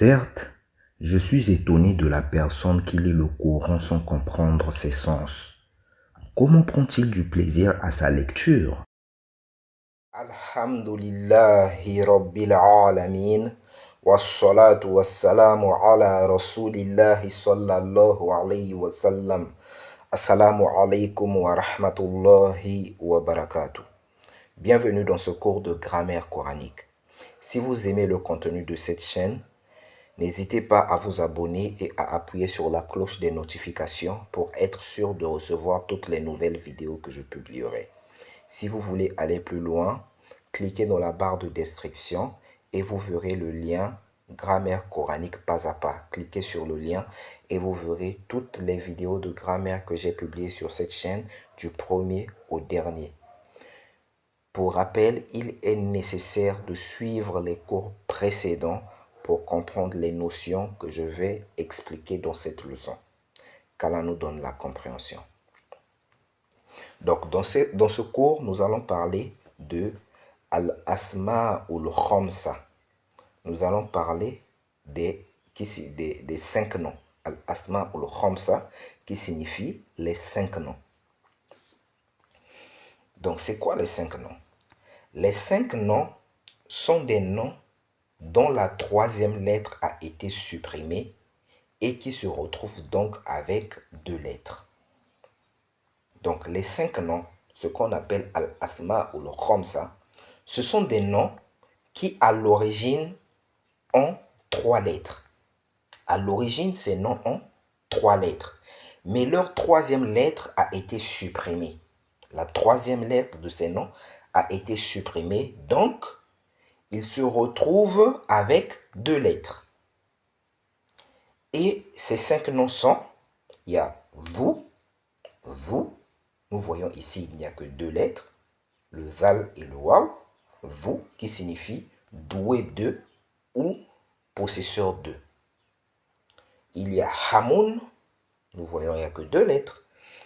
Certes, je suis étonné de la personne qui lit le Coran sans comprendre ses sens. Comment prend-il du plaisir à sa lecture? Alhamdulillahi Rabbil Alamin wassalatu wassalamu ala Rasulillahi sallallahu alayhi wa sallam. Assalamu alaikum wa rahmatullahi wa barakatuh. Bienvenue dans ce cours de grammaire coranique. Si vous aimez le contenu de cette chaîne, n'hésitez pas à vous abonner et à appuyer sur la cloche des notifications pour être sûr de recevoir toutes les nouvelles vidéos que je publierai. Si vous voulez aller plus loin, cliquez dans la barre de description et vous verrez le lien grammaire coranique pas à pas. Cliquez sur le lien et vous verrez toutes les vidéos de grammaire que j'ai publiées sur cette chaîne du premier au dernier. Pour rappel, il est nécessaire de suivre les cours précédents pour comprendre les notions que je vais expliquer dans cette leçon. Qu'Allah nous donne la compréhension. Donc, dans ce cours, nous allons parler de Al-Asma'ul Khamsa. Nous allons parler des 5 noms. Al-Asma'ul Khamsa, qui signifie les 5 noms. Donc, c'est quoi les 5 noms? Les 5 noms sont des noms dont la troisième lettre a été supprimée et qui se retrouvent donc avec 2 lettres. Donc, les 5 noms, ce qu'on appelle Al-Asma ou le Khamsa, ce sont des noms qui, à l'origine, ont 3 lettres. À l'origine, ces noms ont 3 lettres. Mais leur troisième lettre a été supprimée. La troisième lettre de ces noms a été supprimée. Donc, ils se retrouvent avec 2 lettres. Et ces 5 noms sont, il y a vous, nous voyons ici, il n'y a que 2 lettres, le zal et le waw, vous qui signifie doué de ou possesseur de. Il y a hamoun, nous voyons il n'y a que 2 lettres,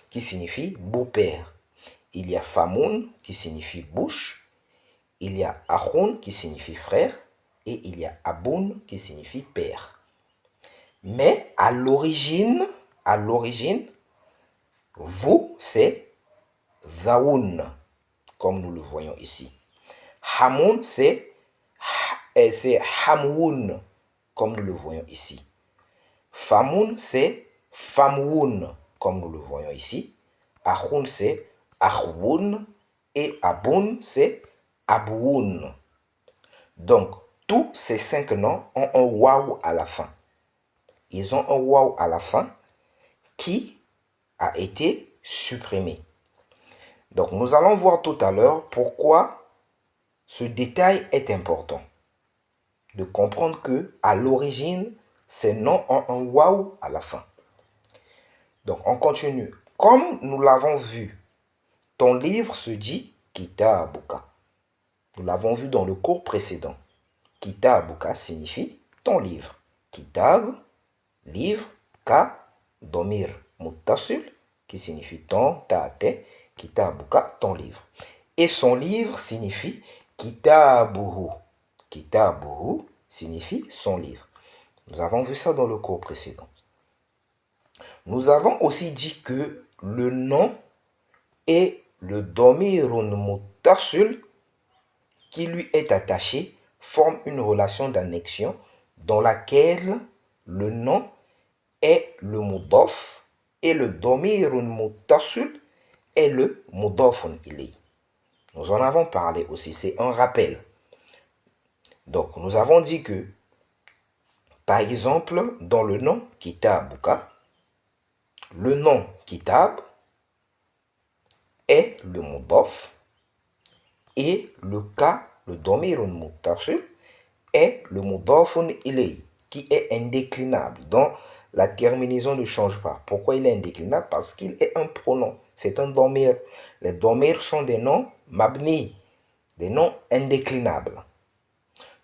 qui signifie beau-père. Il y a famoun qui signifie bouche, il y a achoun qui signifie frère et il y a aboun qui signifie père. Mais à l'origine, vous c'est Zaoun, comme nous le voyons ici. Hamoun, c'est Hamoun, comme nous le voyons ici. Famoun, c'est Famoun, comme nous le voyons ici. Achoun, c'est Achoun. Et Aboun, c'est Aboun. Donc, tous ces 5 noms ont un waw à la fin. Ils ont un waw à la fin qui a été supprimé. Donc, nous allons voir tout à l'heure pourquoi ce détail est important. De comprendre que à l'origine, ces noms ont un waw à la fin. Donc, on continue. Comme nous l'avons vu, ton livre se dit Kitabuka. Nous l'avons vu dans le cours précédent. Kitabuka signifie ton livre. Kitab, livre, ka, domir, muttasil, qui signifie ton, ta, te, kitabuka, ton livre. Et son livre signifie kitabuhu. Kitabuhu signifie son livre. Nous avons vu ça dans le cours précédent. Nous avons aussi dit que le nom et le domirun muttasil qui lui est attaché forment une relation d'annexion dans laquelle le nom est le mudaf et le domirun muttasil est le mudafun ilay. Nous en avons parlé aussi, c'est un rappel. Donc, nous avons dit que, par exemple, dans le nom Kitabuka, le nom Kitab est le mudaf et le ka, le domirun muttasil, est le mudafun ilay, qui est indéclinable, dont la terminaison ne change pas. Pourquoi il est indéclinable? Parce qu'il est un pronom, c'est un domir. Les domirs sont des noms mabni, des noms indéclinables.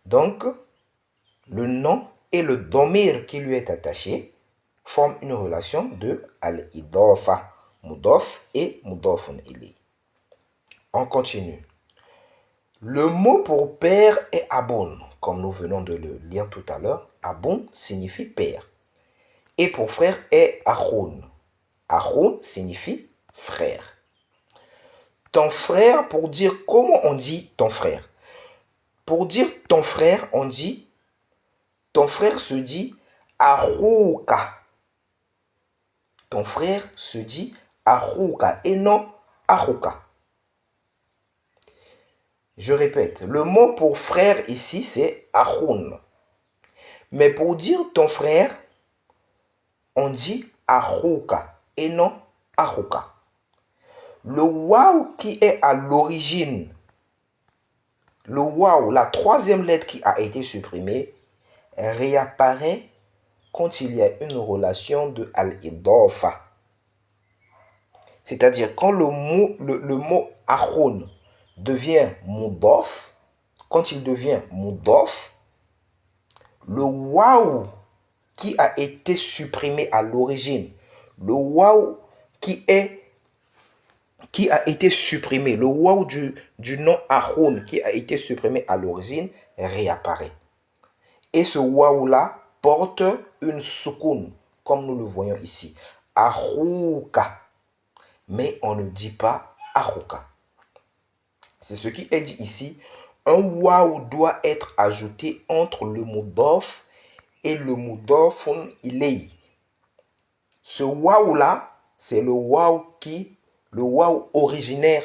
Donc, le nom et le domir qui lui est attaché forment une relation de al-idafa, mudaf et mudafun ilay. On continue. Le mot pour père est aboun. comme nous venons de le lire tout à l'heure, Aboun signifie père. Et pour frère est Achoun. Achoun signifie frère. Ton frère, pour dire comment on dit ton frère. Pour dire ton frère, on dit, ton frère se dit Achouka. Ton frère se dit Achouka et non Achouka. Je répète, le mot pour frère ici, c'est Achoun. Mais pour dire ton frère, on dit Achouka et non Achouka. Le waouh qui est à l'origine, le waouh, la troisième lettre qui a été supprimée, réapparaît quand il y a une relation de al-idafa. C'est-à-dire quand le mot achoun devient mudaf, quand il devient mudaf, le waouh qui a été supprimé à l'origine, le waouh qui a été supprimé, le waouh du nom achoun qui a été supprimé à l'origine réapparaît. Et ce waouh-là porte une soukoun, comme nous le voyons ici. Achouka. Mais on ne dit pas achouka. C'est ce qui est dit ici. Un waouh doit être ajouté entre le mudaf et le mudafun ilay. Ce waouh-là, c'est le waouh originaire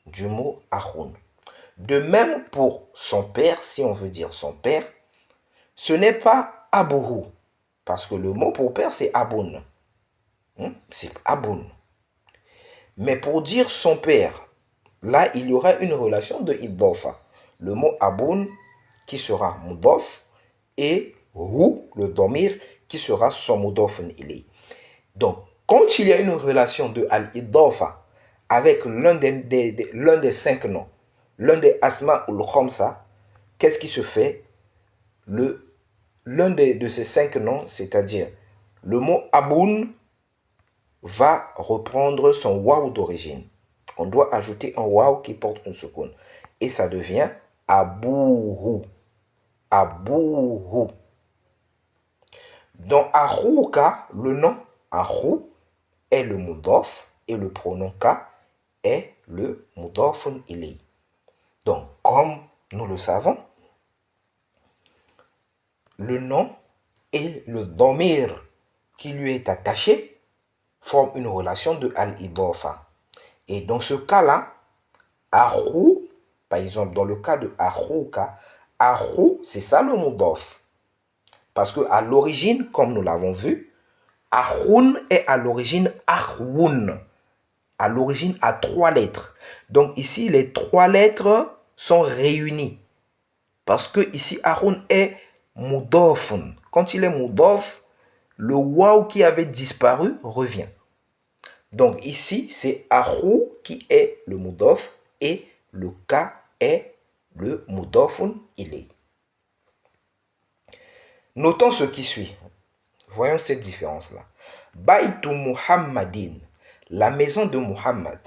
du mot achoun. De même pour son père, si on veut dire son père, ce n'est pas abouhou, parce que le mot pour père, c'est aboun. C'est aboun. Mais pour dire son père, là, il y aura une relation de idafa. Le mot aboun qui sera mudaf et hu, le domir, qui sera son mudafun ilay. Donc, quand il y a une relation de al-idafa avec l'un des 5 noms, l'un des asma ou le khamsa, qu'est-ce qui se fait? L'un de ces 5 noms, c'est-à-dire le mot aboun, va reprendre son waouh d'origine. On doit ajouter un waouh qui porte une soukoun. Et ça devient abouhou. Abouhou. Dans achouka, le nom achou est le mudaf et le pronom ka est le mudafun ilay. Donc, comme nous le savons, le nom et le domir qui lui est attaché forment une relation de al-idafa. Et dans ce cas-là, achou, par exemple, dans le cas de achouka, achou, c'est ça le mudaf. Parce qu'à l'origine, comme nous l'avons vu, achoun est à l'origine achwoun. À l'origine à 3 lettres. Donc ici, les 3 lettres sont réunies. Parce que ici, achoun est mudafun. Quand il est mudaf, le waouh qui avait disparu revient. Donc ici, c'est achou qui est le mudaf et le ka est le mudafun ilay. Notons ce qui suit. Voyons cette différence-là. Baytu Muhammadin, la maison de Muhammad.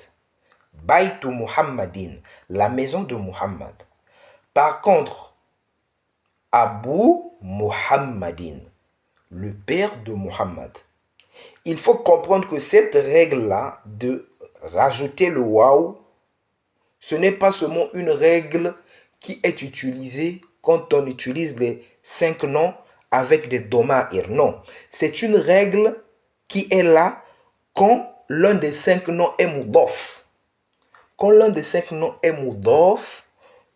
Baytu Muhammadin, la maison de Muhammad. Par contre, Abu Muhammadin, le père de Muhammad. Il faut comprendre que cette règle-là de rajouter le waouh, ce n'est pas seulement une règle qui est utilisée quand on utilise les 5 noms avec des doma'ir. Non, c'est une règle qui est là quand l'un des 5 noms est mudaf. Quand l'un des 5 noms est mudaf,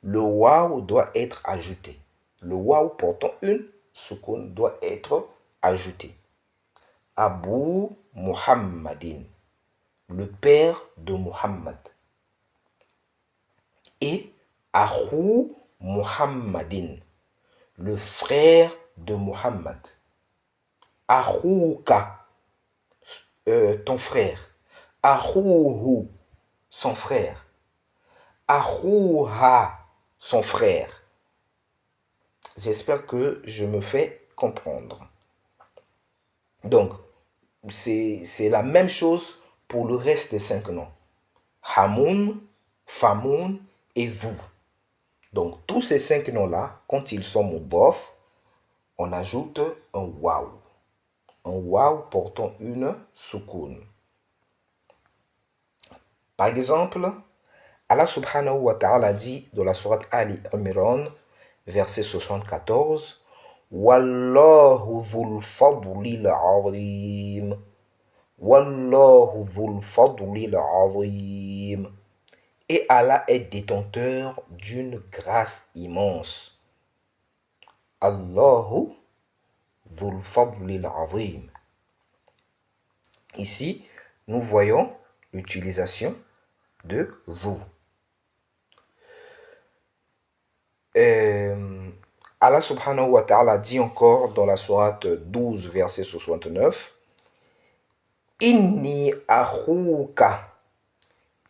le waouh doit être ajouté. Le waouh portant une soukoun doit être ajouté. Abu Muhammadin, le père de Muhammad. Et Achou Muhammadin, le frère de Muhammad. Achouka, ton frère. Achouhu, son frère. Achouha, son frère. J'espère que je me fais comprendre. Donc, c'est la même chose pour le reste des 5 noms. Hamoun, Famoun et vous. Donc, tous ces 5 noms-là, quand ils sont mudaf, on ajoute un waw. Un waw portant une soukoun. Par exemple, Allah subhanahu wa ta'ala dit dans la sourate Ali Imran, verset 74, Wallahu dhul fadlil azim. Wallahu dhul fadlil azim. Et Allah est détenteur d'une grâce immense. Allahu dhul fadlil azim. Ici, nous voyons l'utilisation de dhu. Allah subhanahu wa ta'ala dit encore dans la sourate 12, verset 69, Inni akhuka.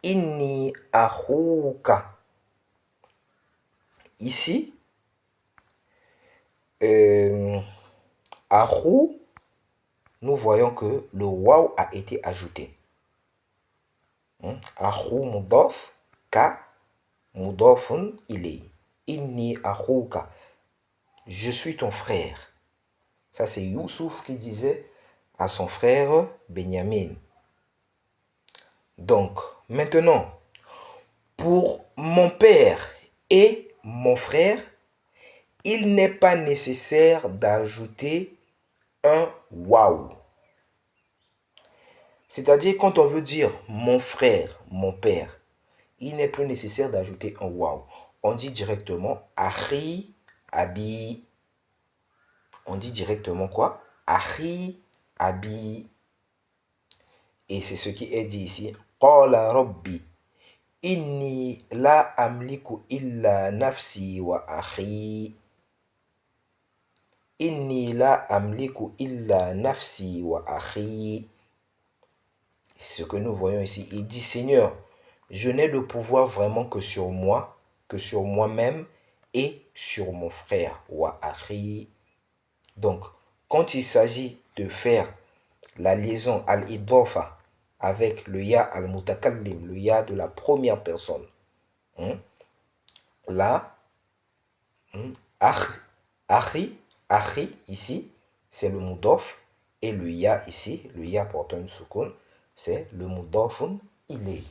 Inni akhuka. Ici, akhou, nous voyons que le waw a été ajouté. Akhou mudaf ka mudafun ilay. Inni akhouka. Je suis ton frère. Ça, c'est Youssouf qui disait à son frère Benyamin. Donc, maintenant, pour mon père et mon frère, il n'est pas nécessaire d'ajouter un waw. C'est-à-dire, quand on veut dire mon frère, mon père, il n'est plus nécessaire d'ajouter un waw. On dit directement Akhi Abi. On dit directement quoi? Akhi Abi. Et c'est ce qui est dit ici. Qala Rabbi. Inni la amliku illa nafsi wa akhi. Inni la amliku illa nafsi wa akhi. Ce que nous voyons ici, il dit Seigneur, je n'ai le pouvoir vraiment que sur moi, que sur moi-même et sur mon frère wa akhi. Donc, quand il s'agit de faire la liaison al-idafa avec le ya al-mutakallim, le ya de la première personne, là, akhi, ici, c'est le mudaf, et le ya ici, le ya portant une soukoun, c'est le mudafun ilay.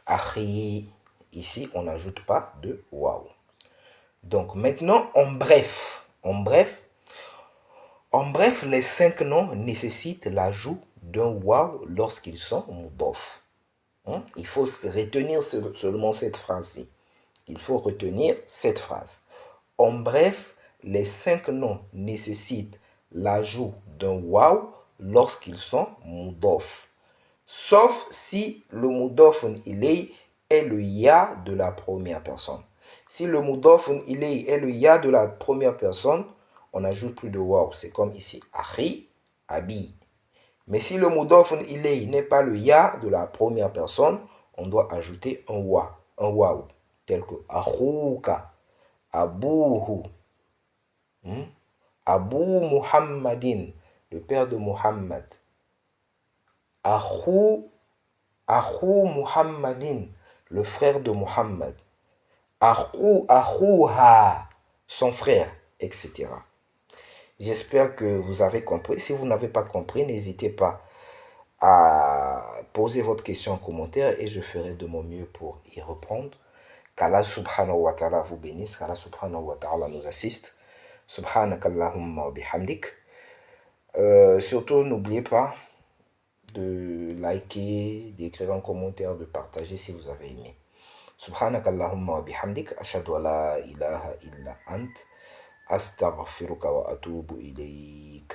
Akhi, ici, on n'ajoute pas de waw. Donc maintenant, en bref, les 5 noms nécessitent l'ajout d'un waw lorsqu'ils sont mudaf. Il faut retenir seulement cette phrase-ci. Il faut retenir cette phrase. En bref, les 5 noms nécessitent l'ajout d'un waw lorsqu'ils sont mudaf. Sauf si le mudafun ilay est le ya de la première personne. Si le mudafun ilay est le ya de la première personne, on n'ajoute plus de waw. C'est comme ici, akhi, abi. Mais si le mudafun ilay n'est pas le ya de la première personne, on doit ajouter un waw, tel que akhouka, abouhu, Abu Muhammadin, le père de Muhammad. Akhou Muhammadin, le frère de Muhammad. Akhouha, son frère, etc. J'espère que vous avez compris. Si vous n'avez pas compris, n'hésitez pas à poser votre question en commentaire et je ferai de mon mieux pour y répondre. Qu'Allah subhanahu wa ta'ala vous bénisse, qu'Allah subhanahu wa ta'ala nous assiste. Subhanakallahumma wa bihamdik. Surtout, n'oubliez pas de liker, d'écrire un commentaire, de partager si vous avez aimé. Subhanakallahumma wa bihamdik. Ashhadu an la ilaha illa ant. Astaghfiruka wa atubu ilayk.